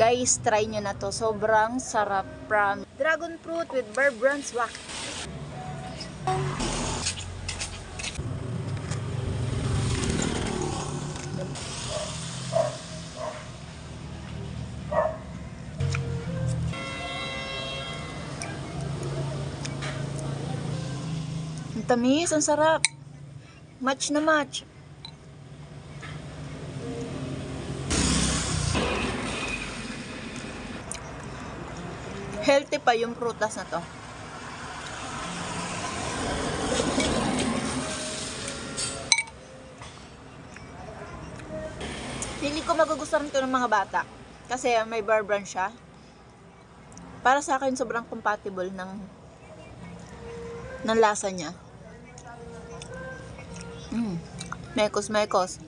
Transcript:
Guys, try nyo na to. Sobrang sarap. Dragon fruit with Bear Brand's wax. Ang tamis, ang sarap. Match na match. Healthy pa yung prutas na to. Hindi ko magugustuhan ito ng mga bata. Kasi may Bear Brand siya. Para sa akin, sobrang compatible ng lasa niya. Mekos.